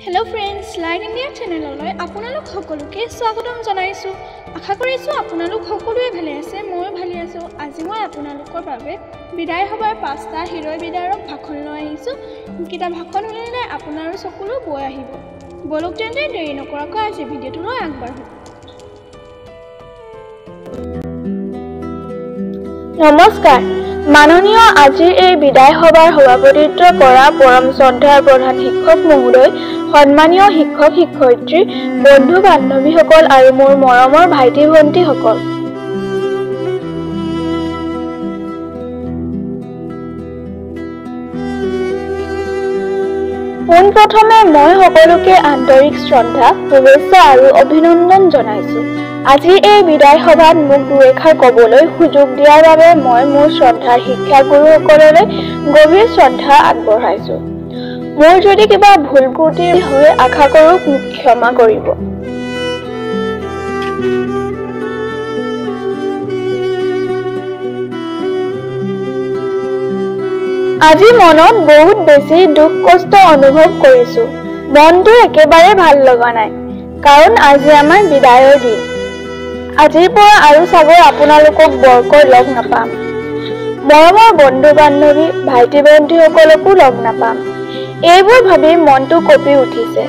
Hello friends, Light India channel লৈ আপোনালোক সকলোকে স্বাগতম জনাইছো। আশা কৰিছো আপোনালোক সকলোৱে ভালে আছে, মই ভালে আছো। আজি মই আপোনালোকৰ বাবে বিদায় হবৰ 5টা হিৰ'ৰ বিদায়ক ভাষণ লৈ আহিছো। কিটা ভাষণ শুনিলে আপোনাৰো চকুলো বৈ আহিব। বলক তেন্তে দেৰি নকৰাকৈ আজি ভিডিঅ'টো লৈ আগবাঢ়ো। নমস্কাৰ। মাননীয় আজিৰ এই বিদায় সভাৰ সভাপতিত্ব কৰা পৰম শ্ৰদ্ধাৰ প্ৰধান শিক্ষক মহোদয়, সন্মানীয় শিক্ষক শিক্ষয়িত্ৰী, বন্ধু বান্ধৱীসকল আৰু মোৰ মৰমৰ ভাইটি ভণ্টিসকল। পোনপ্ৰথমে মই সকলোকে আন্তৰিক শ্ৰদ্ধা, শুভেচ্ছা আৰু অভিনন্দন জনাইছো। আজি এই বিদায় সভাত মোক দুএষাৰ ক'বলৈ সুযোগ দিয়াৰ বাবে মই মোৰ শ্ৰদ্ধাৰ শিক্ষাগুৰুসকললৈ গভীৰ শ্ৰদ্ধা আগবঢ়াইছো। মোৰ যদি কিবা ভুল ত্ৰুটি হয় আশা কৰোঁ মোক ক্ষমা কৰিব। আজি মনত বহুত বেছি দুখ কষ্ট অনুভৱ কৰিছো। মনটো একেবাৰে ভাল লগা নাই, কাৰণ আজি আমাৰ বিদায়ৰ দিন। আজিৰ পৰা আৰু চাগৈ আপোনালোকক বৰকৈ লগ নাপাম। মৰমৰ বন্ধু বান্ধৱী, ভাইটি ভণ্টিসকলকো লগ নাপাম। এইবোৰ ভাবি মনটো কঁপি উঠিছে।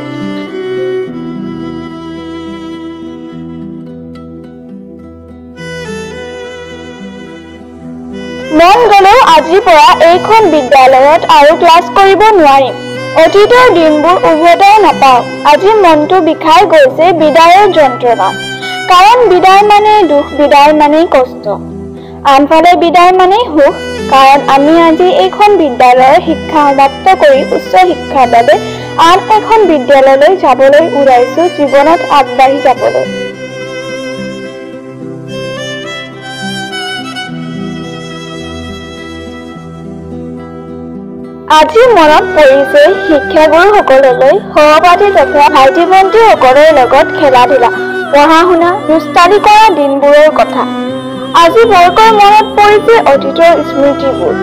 মন গ'লেও আজিৰ পৰা এইখন বিদ্যালয়ত আৰু ক্লাছ কৰিব নোৱাৰিম। অতীতৰ দিনবোৰ উভতাই নাপাওঁ। আজি মনটো বিষাই গৈছে বিদায়ৰ যন্ত্ৰণাত। কাৰণ বিদায় মানে দুখ, বিদায় মানেই কষ্ট। আনফালে বিদায় মানেই সুখ, কাৰণ আমি আজি এইখন বিদ্যালয়ৰ শিক্ষা সমাপ্ত কৰি উচ্চ শিক্ষাৰ বাবে আন এখন বিদ্যালয়লৈ যাবলৈ ওলাইছো, জীৱনত আগবাঢ়ি যাবলৈ। আজি মনত পৰিছে শিক্ষাগুৰুসকললৈ, সহপাঠী তথা ভাইটি ভণ্টিসকলৰ লগত খেলা ধূলা, পঢ়া শুনা, দুষ্টালি কৰা দিনবোৰৰ কথা। আজি বৰকৈ মনত পৰিছে অতীতৰ স্মৃতিবোৰ।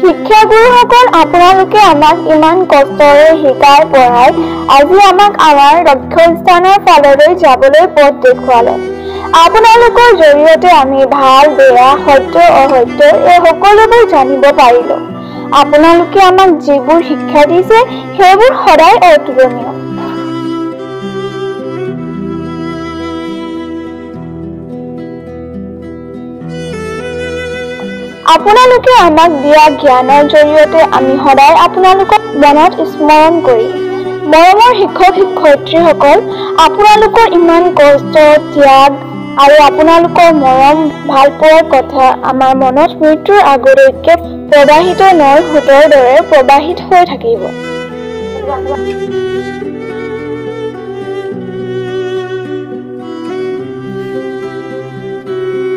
শিক্ষাগুৰুসকল, আপোনালোকে আমাক ইমান কষ্টৰে শিকাই পঢ়াই আজি আমাক আমাৰ লক্ষ্যস্থানৰ ফাললৈ যাবলৈ পথ দেখুৱালে। আপোনালোকৰ জৰিয়তে আমি ভাল বেয়া, সত্য অসত্য এই সকলোবোৰ জানিব পাৰিলো। আপোনালোকে আমাক যিবোৰ শিক্ষা দিছে সেইবোৰ সদায় অতুলনীয়। আপোনালোকে আমাক দিয়া জ্ঞানৰ জৰিয়তে আমি সদায় আপোনালোকক মনত স্মৰণ কৰিম। মৰমৰ শিক্ষক শিক্ষয়িত্ৰীসকল, আপোনালোকৰ ইমান কষ্ট, ত্যাগ আৰু আপোনালোকৰ মৰম ভালপোৱাৰ কথা আমাৰ মনত মৃত্যুৰ আগলৈকে প্ৰবাহিত নৈৰ সোঁতৰ দৰে প্ৰবাহিত হৈ থাকিব।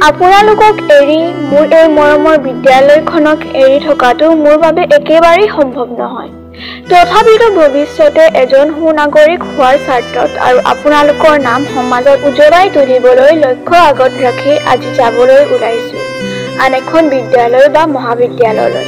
আপোনালোকক এৰি মোৰ এই মৰমৰ বিদ্যালয়খনক এৰি থকাটো মোৰ বাবে একেবাৰেই সম্ভৱ নহয়। তথাপিতো ভৱিষ্যতে এজন সুনাগৰিক হোৱাৰ স্বাৰ্থত আৰু আপোনালোকৰ নাম সমাজত উজ্বলাই তুলিবলৈ লক্ষ্য আগত ৰাখি আজি যাবলৈ ওলাইছো আন এখন বিদ্যালয় বা মহাবিদ্যালয়লৈ।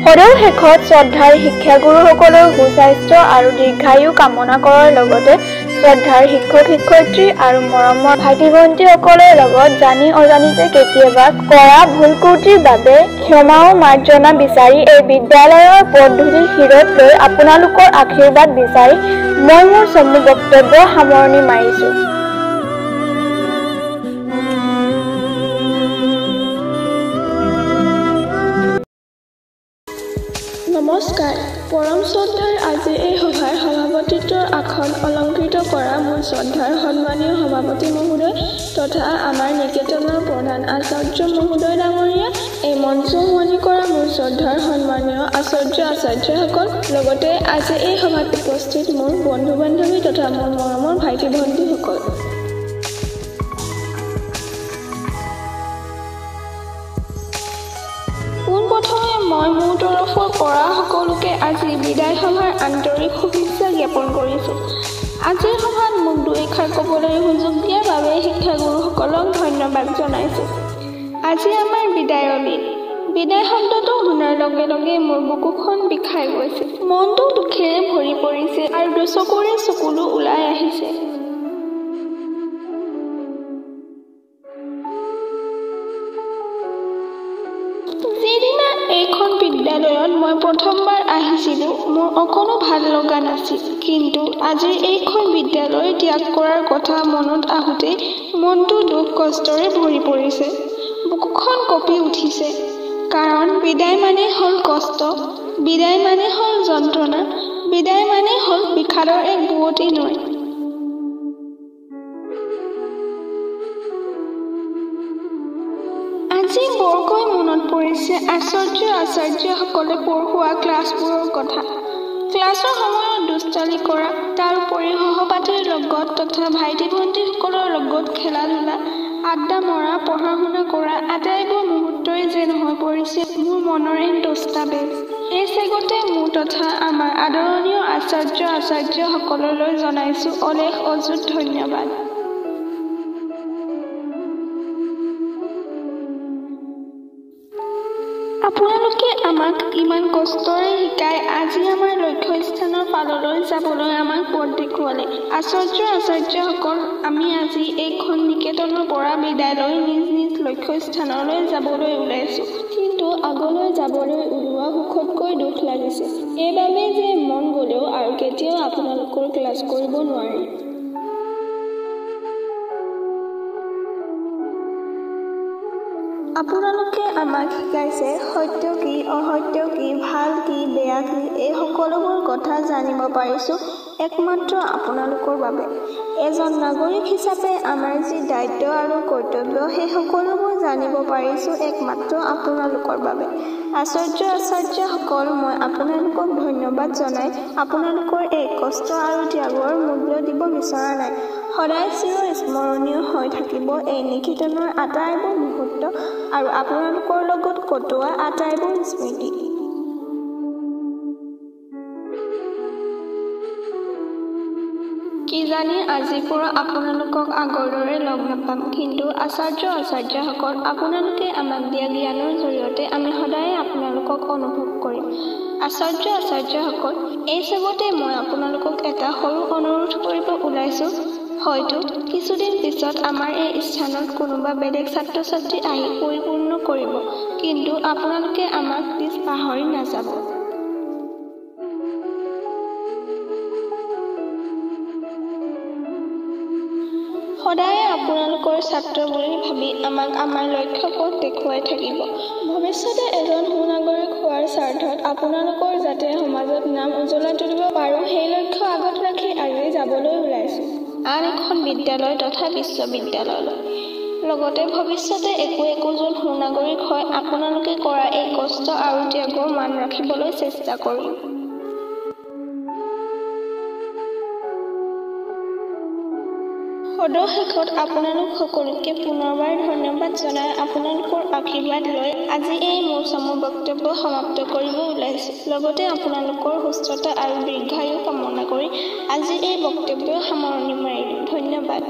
সদৌ শেষত শ্ৰদ্ধাৰ শিক্ষাগুৰুসকলৰ সুস্বাস্থ্য আৰু দীৰ্ঘায়ু কামনা কৰাৰ লগতে শ্ৰদ্ধাৰ শিক্ষক শিক্ষয়িত্ৰী আৰু মৰমৰ ভাইটি ভণ্টিসকলৰ লগত জানি অজানিতে কেতিয়াবা কৰা ভুল ত্ৰুটিৰ বাবে ক্ষমাও মাৰ্জনা বিচাৰি এই বিদ্যালয়ৰ পদধূলিৰ শিৰত লৈ আপোনালোকৰ আশীৰ্বাদ বিচাৰি মই মোৰ চমু বক্তব্য সামৰণি মাৰিছো। নমস্কাৰ। পৰম শ্ৰদ্ধাৰ আজি এই সভাৰ সভাপতিত্বৰ আসন অলংকৃত কৰা মোৰ শ্ৰদ্ধাৰ সন্মানীয় সভাপতি মহোদয় তথা আমাৰ নিকেতনৰ প্ৰধান আচাৰ্য মহোদয় ডাঙৰীয়া, এই মঞ্চ শুৱনি কৰা মোৰ শ্ৰদ্ধাৰ সন্মানীয় আচাৰ্য আচাৰ্যসকল, লগতে আজি এই সভাত উপস্থিত মোৰ বন্ধু বান্ধৱী তথা মোৰ মৰমৰ ভাইটি ভণ্টিসকল। পোনপ্ৰথমে মই মোৰ তৰফৰ পৰা সকলোকে আজি বিদায় সভাৰ আন্তৰিক শুভেচ্ছা জ্ঞাপন কৰিছোঁ। আজিৰ সভাত মোক দুইষাৰ ক'বলৈ সুযোগ দিয়াৰ বাবে শিক্ষাগুৰুসকলক ধন্যবাদ জনাইছোঁ। আজি আমাৰ বিদায়ৰ দিন। বিদায় শব্দটো শুনাৰ লগে লগে মোৰ বুকুখন বিষাই গৈছে। মনটো দুখেৰে ভৰি পৰিছে আৰু দুচকুৰে চকুলো ওলাই আহিছে। যিদিনা এইখন বিদ্যালয়ত মই প্ৰথমবাৰ আহিছিলোঁ, মোৰ অকণো ভাল লগা নাছিল। কিন্তু আজিৰ এইখন বিদ্যালয় ত্যাগ কৰাৰ কথা মনত আহোঁতে মনটো দুখ কষ্টৰে ভৰি পৰিছে। বুকুখন কঁপি উঠিছে। কাৰণ বিদায় মানে হ'ল কষ্ট, বিদায় মানে হ'ল যন্ত্ৰণা, বিদায় মানে হ'ল বিষাদৰ এক বুৱতী নৈ। আজি বৰকৈ মনত পৰিছে আচাৰ্যসকলে পঢ়োৱা ক্লাছবোৰৰ কথা। ক্লাছৰ সময়ত দুষ্টালি কৰা, তাৰ উপৰি সহপাঠীৰ লগত তথা ভাইটি ভণ্টিসকলৰ লগত খেলা ধূলা, আড্ডা মৰা, পঢ়া শুনা কৰা আটাইবোৰ মুহূৰ্তই যেন হৈ পৰিছে মোৰ মনৰ এক দস্তাবেজ। এই চেগতে মোৰ তথা আমাৰ আদৰণীয় আচাৰ্যসকললৈ জনাইছোঁ অলেখ অযুত ধন্যবাদ। আপোনালোকে আমাক ইমান কষ্টৰে শিকাই আজি আমাৰ লক্ষ্যস্থানৰ ফাললৈ যাবলৈ আমাক পথ দেখুৱালে। আচাৰ্যসকল, আমি আজি এইখন নিকেতনৰ পৰা বিদায় লৈ নিজ নিজ লক্ষ্যস্থানলৈ যাবলৈ ওলাইছোঁ। কিন্তু আগলৈ যাবলৈ ওলোৱা সুখতকৈ দুখ লাগিছে। এইবাবে যে মন গ'লেও আৰু কেতিয়াও আপোনালোকৰ ক্লাছ কৰিব নোৱাৰিম। আপোনালোকে আমাক শিকাইছে সত্য কি, অসত্য কি, ভাল কি, বেয়া কি, এই সকলোবোৰ কথা জানিব পাৰিছোঁ একমাত্ৰ আপোনালোকৰ বাবে। এজন নাগৰিক হিচাপে আমাৰ যি দায়িত্ব আৰু কৰ্তব্য, সেই সকলোবোৰ জানিব পাৰিছোঁ একমাত্ৰ আপোনালোকৰ বাবে। আচাৰ্যসকল, মই আপোনালোকক ধন্যবাদ জনাই আপোনালোকৰ এই কষ্ট আৰু ত্যাগৰ মূল্য দিব বিচৰা নাই। সদায় চিৰস্মৰণীয় হৈ থাকিব এই নিকেতনৰ আটাইবোৰ মুহূৰ্ত আৰু আপোনালোকৰ লগত কটোৱা আটাইবোৰ স্মৃতি। কিজানি আজিৰ পৰা আপোনালোকক আগৰ দৰে লগ নাপাম, কিন্তু আচাৰ্যসকল, আপোনালোকে আমাক দিয়া জ্ঞানৰ জৰিয়তে আমি সদায় আপোনালোকক অনুভৱ কৰিম। আচাৰ্যসকল, এই চেগতে মই আপোনালোকক এটা সৰু অনুৰোধ কৰিব ওলাইছোঁ। হয়তো কিছুদিন পিছত আমাৰ এই স্থানত কোনোবা বেলেগ ছাত্ৰ ছাত্ৰী আহি পৰিপূৰ্ণ কৰিব, কিন্তু আপোনালোকে আমাক প্লিজ পাহৰি নাযাব। সদায় আপোনালোকৰ ছাত্ৰ বুলি ভাবি আমাক আমাৰ লক্ষ্য পথ দেখুৱাই থাকিব। ভৱিষ্যতে এজন সুনাগৰিক হোৱাৰ স্বাৰ্থত আপোনালোকৰ যাতে সমাজত নাম উজ্বলাই তুলিব পাৰোঁ, সেই লক্ষ্য আগত ৰাখি আজি যাবলৈ ওলাইছোঁ আন এখন বিদ্যালয় তথা বিশ্ববিদ্যালয়লৈ। লগতে ভৱিষ্যতে একোজন সুনাগৰিক হৈ আপোনালোকে কৰা এই কষ্ট আৰু ত্যাগৰ মান ৰাখিবলৈ চেষ্টা কৰিম। সদশেষত আপোনালোক সকলোকে পুনৰবাৰ ধন্যবাদ জনাই আপোনালোকৰ আশীৰ্বাদ লৈ আজি এই মোৰ চমু বক্তব্য সমাপ্ত কৰিব ওলাইছোঁ। লগতে আপোনালোকৰ সুস্থতা আৰু দীৰ্ঘায়ু কামনা কৰি আজি এই বক্তব্য সামৰণি মাৰিলোঁ। ধন্যবাদ।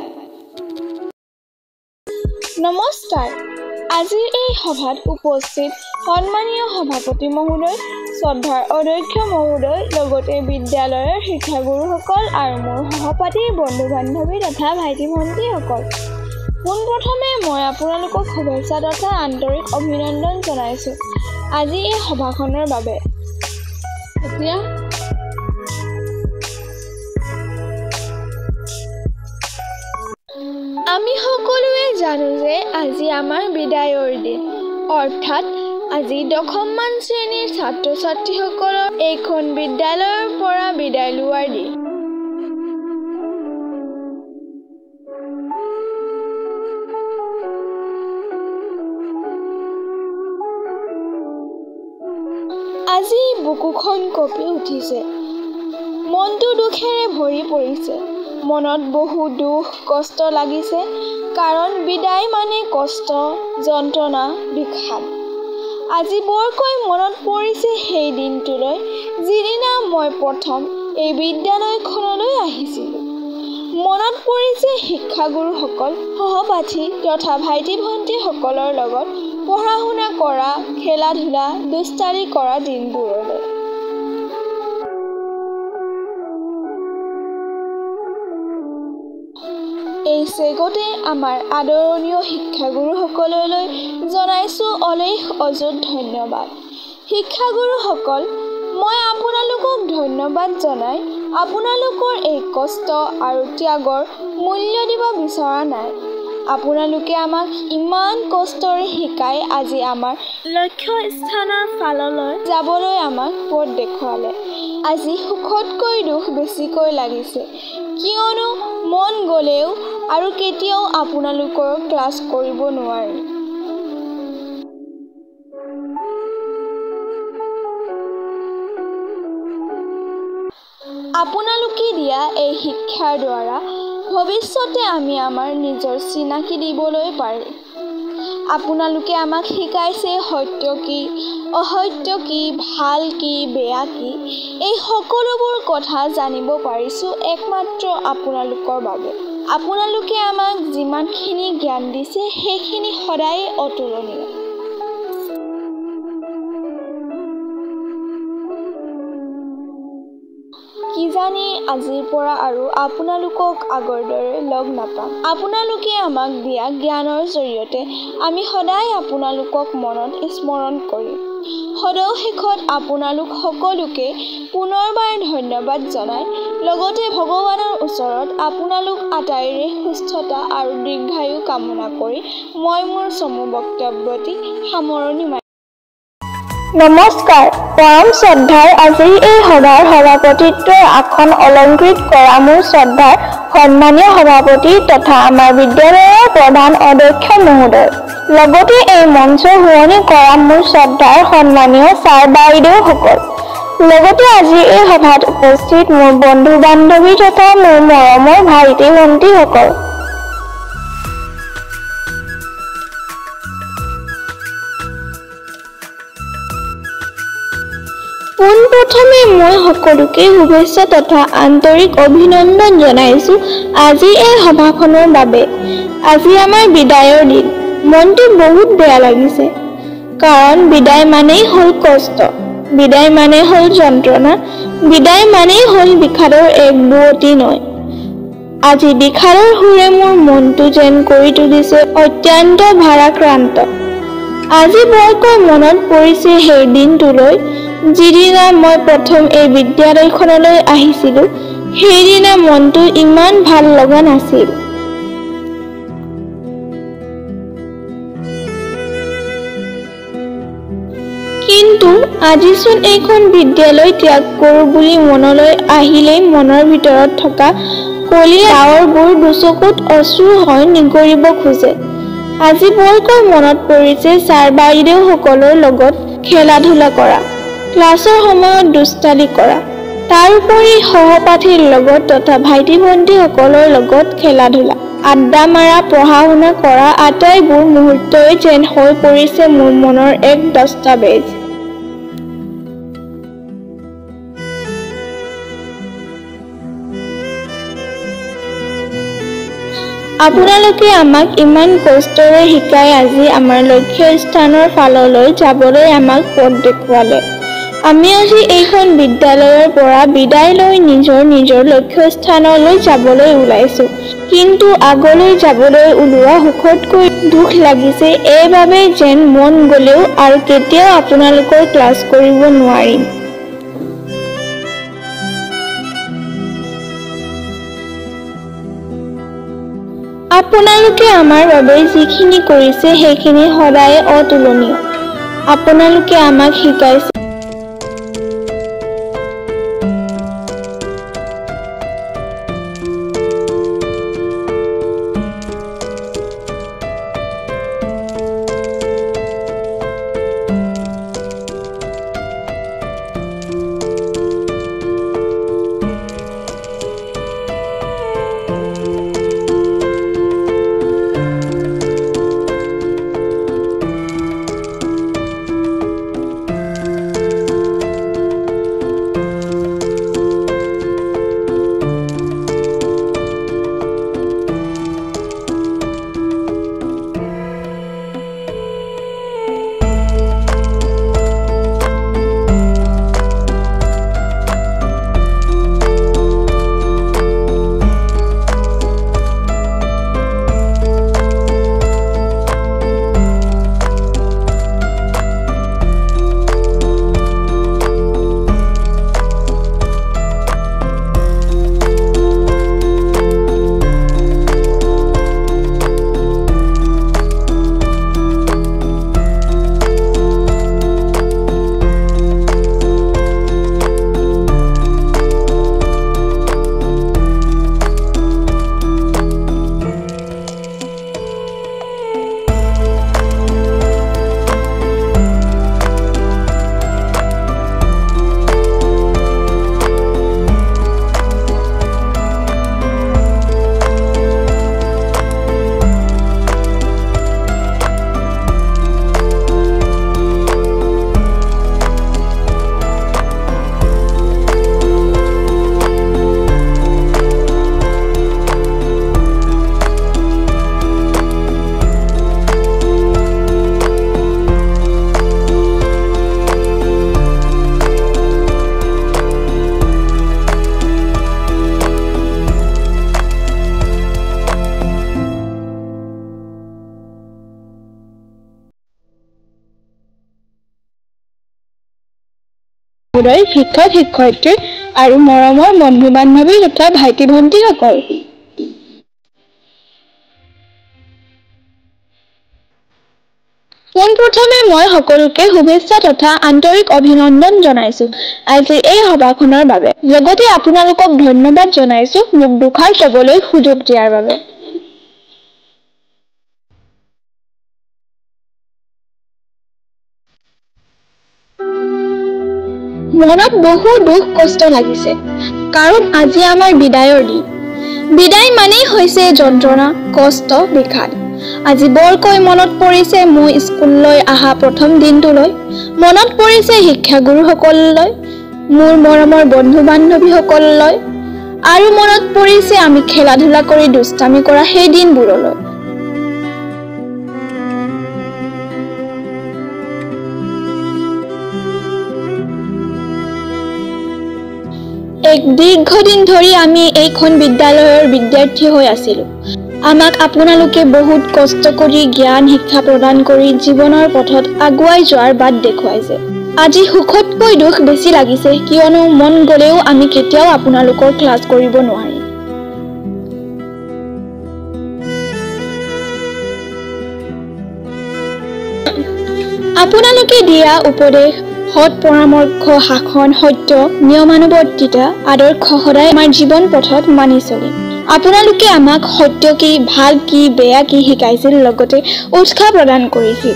নমস্কাৰ। আজিৰ এই সভাত উপস্থিত সন্মানীয় সভাপতি মহোদয়, শ্ৰদ্ধাৰ অধ্যক্ষ মহোদয়, লগতে বিদ্যালয়ৰ শিক্ষাগুৰুসকল আৰু মোৰ সহপাঠীৰ বন্ধু বান্ধৱী তথা ভাইটি ভণ্টিসকল, পোনপ্ৰথমে মই আপোনালোকক শুভেচ্ছা তথা আন্তৰিক অভিনন্দন জনাইছোঁ আজি এই সভাখনৰ বাবে। এতিয়া আমি সকলোৱে জানো যে আজি আমাৰ বিদায়ৰ দিন, অৰ্থাৎ আজি দশমমান শ্ৰেণীৰ ছাত্ৰ ছাত্ৰীসকলৰ এইখন বিদ্যালয়ৰ পৰা বিদায় লোৱাৰ দিন। আজি বুকুখন কঁপি উঠিছে, মনটো দুখেৰে ভৰি পৰিছে। মনত বহু দুখ কষ্ট লাগিছে, কাৰণ বিদায় মানে কষ্ট, যন্ত্ৰণা, বিষাদ। আজি বৰকৈ মনত পৰিছে সেই দিনটোলৈ যিদিনা মই প্ৰথম এই বিদ্যালয়খনলৈ আহিছিলোঁ। মনত পৰিছে শিক্ষাগুৰুসকল, সহপাঠী তথা ভাইটি ভণ্টিসকলৰ লগত পঢ়া শুনা কৰা, খেলা ধূলা, দুষ্টালি কৰা দিনবোৰলৈ। এই চেগতে আমাৰ আদৰণীয় শিক্ষাগুৰুসকললৈ জনাইছোঁ অলেখ অযুত ধন্যবাদ। শিক্ষাগুৰুসকল, মই আপোনালোকক ধন্যবাদ জনাই আপোনালোকৰ এই কষ্ট আৰু ত্যাগৰ মূল্য দিব বিচৰা নাই। আপোনালোকে আমাক ইমান কষ্টৰে শিকাই আজি আমাৰ লক্ষ্য স্থানৰ ফাললৈ যাবলৈ আমাক পথ দেখুৱালে। আজি সুখতকৈ দুখ বেছিকৈ লাগিছে, কিয়নো মন গ'লেও আৰু কেতিয়াও আপোনালোকৰ ক্লাছ কৰিব নোৱাৰি। আপোনালোকে দিয়া এই শিক্ষাৰ দ্বাৰা ভৱিষ্যতে আমি আমাৰ নিজৰ চিনাকি দিবলৈ পাৰিম। আপোনালোকে আমাক শিকাইছে সত্য কি, অসত্য কি, ভাল কি, বেয়া কি, এই সকলোবোৰ কথা জানিব পাৰিছোঁ একমাত্ৰ আপোনালোকৰ বাবে। আপোনালোকে আমাক যিমানখিনি জ্ঞান দিছে সেইখিনি সদায় অতুলনীয়। কিজানি আজিৰ পৰা আৰু আপোনালোকক আগৰ দৰে লগ নাপাম। আপোনালোকে আমাক দিয়া জ্ঞানৰ জৰিয়তে আমি সদায় আপোনালোকক মনত স্মৰণ কৰিম। সদশেষত আপোনালোক সকলোকে পুনৰবাৰ ধন্যবাদ জনাই লগতে ভগৱানৰ ওচৰত আপোনালোক আটাইৰে সুস্থতা আৰু দীৰ্ঘায়ু কামনা কৰি মই মোৰ চমু বক্তব্যটি সামৰণি মাৰিছোঁ। নমস্কাৰ। পৰম শ্ৰদ্ধাৰ আজিৰ এই সভাৰ সভাপতিত্বৰ আসন অলংকৃত কৰা মোৰ শ্ৰদ্ধাৰ সন্মানীয় সভাপতি তথা আমাৰ বিদ্যালয়ৰ প্ৰধান অধ্যক্ষ মহোদয়, লগতে এই মঞ্চ শুৱনি কৰা মোৰ শ্ৰদ্ধাৰ সন্মানীয় ছাৰ বাইদেউসকল, লগতে আজি এই সভাত উপস্থিত মোৰ বন্ধু বান্ধৱী তথা মোৰ মৰমৰ ভাইটি ভণ্টিসকল। পোনপ্ৰথমে মই সকলোকে শুভেচ্ছা তথা আন্তৰিক অভিনন্দন জনাইছোঁ আজি এই সভাখনৰ বাবে। আজি আমাৰ বিদায়ৰ দিন। মনটো বহুত বেয়া লাগিছে, কাৰণ বিদায় মানেই হ'ল কষ্ট, বিদায় মানেই হ'ল যন্ত্ৰণা, বিদায় মানেই হ'ল বিষাদৰ এক বুৱতী নৈ। আজি বিষাদৰ সুৰে মোৰ মনটো যেন কৰি তুলিছে অত্যন্ত ভাৰাক্ৰান্ত। আজি বৰকৈ মনত পৰিছে সেই দিনটোলৈ যিদিনা মই প্ৰথম এই বিদ্যালয়খনলৈ আহিছিলোঁ। সেইদিনা মনটো ইমান ভাল লগা নাছিল। কিন্তু আজিচোন এইখন বিদ্যালয় ত্যাগ কৰোঁ বুলি মনলৈ আহিলেই মনৰ ভিতৰত থকা কলীয়া ডাৱৰবোৰ দুচকুত অশ্ৰু হৈ নিগৰিব খোজে। আজি বৰকৈ মনত পৰিছে ছাৰ বাইদেউসকলৰ লগত খেলা ধূলা কৰা, ক্লাছৰ সময়ত দুষ্টালি কৰা, তাৰোপৰি সহপাঠীৰ লগত তথা ভাইটি ভণ্টিসকলৰ লগত খেলা ধূলা, আড্ডা মাৰা, পঢ়া শুনা কৰা আটাইবোৰ মুহূৰ্তই যেন হৈ পৰিছে মোৰ মনৰ এক দস্তাবেজ। আপোনালোকে আমাক ইমান কষ্টৰে শিকাই আজি আমাৰ লক্ষ্য স্থানৰ ফাললৈ যাবলৈ আমাক পথ দেখুৱালে। আমি আজি এইখন বিদ্যালয়ৰ পৰা বিদায় লৈ নিজৰ নিজৰ লক্ষ্য স্থানলৈ যাবলৈ ওলাইছোঁ। কিন্তু আগলৈ যাবলৈ ওলোৱা সুখতকৈ দুখ লাগিছে এইবাবে যেন মন গ'লেও আৰু কেতিয়াও আপোনালোকৰ ক্লাছ কৰিব নোৱাৰিম। আপোনালোকে আমাৰ বাবে যিখিনি কৰিছে সেইখিনি সদায় অতুলনীয়। আপোনালোকে আমাক শিকাইছে শিক্ষক শিক্ষয়িত্ৰী আৰু মৰমৰ বন্ধু বান্ধৱী তথা ভাইটি ভণ্টিসকল, পোনপ্ৰথমে মই সকলোকে শুভেচ্ছা তথা আন্তৰিক অভিনন্দন জনাইছো আজিৰ এই সভাখনৰ বাবে। লগতে আপোনালোকক ধন্যবাদ জনাইছো মোক দুখাৰ ক'বলৈ সুযোগ দিয়াৰ বাবে। মনত বহু দুখ কষ্ট লাগিছে, কাৰণ আজি আমাৰ বিদায়ৰ দিন। বিদায় মানেই হৈছে যন্ত্ৰণা, কষ্ট, বিষাদ। আজি বৰকৈ মনত পৰিছে মোৰ স্কুললৈ অহা প্ৰথম দিনটোলৈ, মনত পৰিছে শিক্ষাগুৰুসকললৈ, মোৰ মৰমৰ বন্ধু বান্ধৱীসকললৈ, আৰু মনত পৰিছে আমি খেলা ধূলা কৰি দুষ্টামি কৰা সেই দিনবোৰলৈ। এক দীৰ্ঘদিন ধৰি আমি এইখন বিদ্যালয়ৰ বিদ্যাৰ্থী হৈ আছিলো। আমাক আপোনালোকে বহুত কষ্ট কৰি জ্ঞান শিক্ষা প্ৰদান কৰি জীৱনৰ পথত আগুৱাই যোৱাৰ বাট দেখুৱাইছে। আজি সুখতকৈ দুখ বেছি লাগিছে, কিয়নো মন গ'লেও আমি কেতিয়াও আপোনালোকৰ ক্লাছ কৰিব নোৱাৰিম। আপোনালোকে দিয়া উপদেশ, সৎ পৰামৰ্শ, শাসন, সত্য, নিয়মানুৱৰ্তিতা, আদৰ্শ সদায় আমাৰ জীৱন পথত মানি চলিম। আপোনালোকে আমাক সত্য কি, ভাল কি, বেয়া কি শিকাইছিল, লগতে উৎসাহ প্ৰদান কৰিছিল।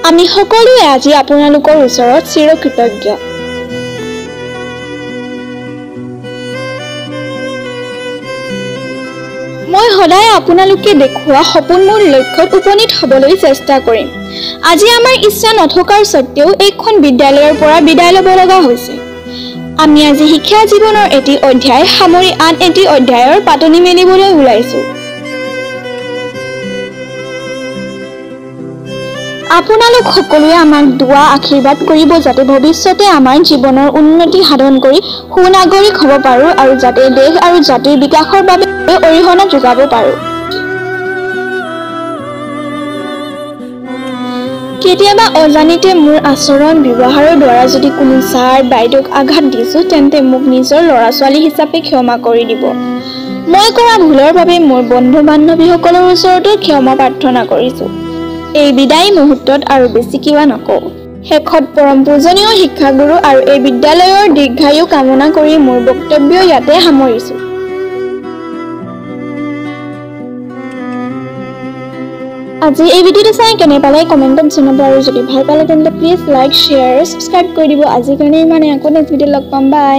আমি সকলোৱে আজি আপোনালোকৰ ওচৰত চিৰকৃতজ্ঞ। মই সদায় আপোনালোকে দেখুওৱা সপোনমূল লক্ষ্যত উপনীত হ'বলৈ চেষ্টা কৰিম। আজি আমাৰ ইচ্ছা নথকাৰ স্বত্বেও এইখন বিদ্যালয়ৰ পৰা বিদায় ল'ব লগা হৈছে। আমি আজি শিক্ষা জীৱনৰ এটি অধ্যায় সামৰি আন এটি অধ্যায়ৰ পাতনি মেলিবলৈ ওলাইছো। আপোনালোক সকলোৱে আমাক দুৱা আশীৰ্বাদ কৰিব, যাতে ভৱিষ্যতে আমাৰ জীৱনৰ উন্নতি সাধন কৰি সুনাগৰিক হ'ব পাৰো আৰু যাতে দেশ আৰু জাতিৰ বিকাশৰ বাবে অৰিহণা যোগাব পাৰো। কেতিয়াবা অজানিতে মোৰ আচৰণ ব্যৱহাৰৰ দ্বাৰা যদি কোনো ছাৰ বাইদেউক আঘাত দিছো, তেন্তে মোক নিজৰ ল'ৰা ছোৱালী হিচাপে ক্ষমা কৰি দিব। মই কৰা ভুলৰ বাবে মোৰ বন্ধু বান্ধৱীসকলৰ ওচৰতো ক্ষমা প্ৰাৰ্থনা কৰিছো। এই বিদায় মুহূৰ্তত আৰু বেছি কিবা নকওঁ। শেষত পৰম পূজনীয় শিক্ষাগুৰু আৰু এই বিদ্যালয়ৰ দীৰ্ঘায়ু কামনা কৰি মোৰ বক্তব্য ইয়াতে সামৰিছো। আজি এই ভিডিঅ'টো চাই কেনে পালে কমেণ্টত জনাব, আৰু যদি ভাল পালে তেন্তে প্লিজ লাইক, শ্বেয়াৰ, ছাবস্ক্ৰাইব কৰি দিব। আজিৰ কাৰণে ইমানে, আকৌ নেক্সট ভিডিঅ'ত লগ পাম। বাই।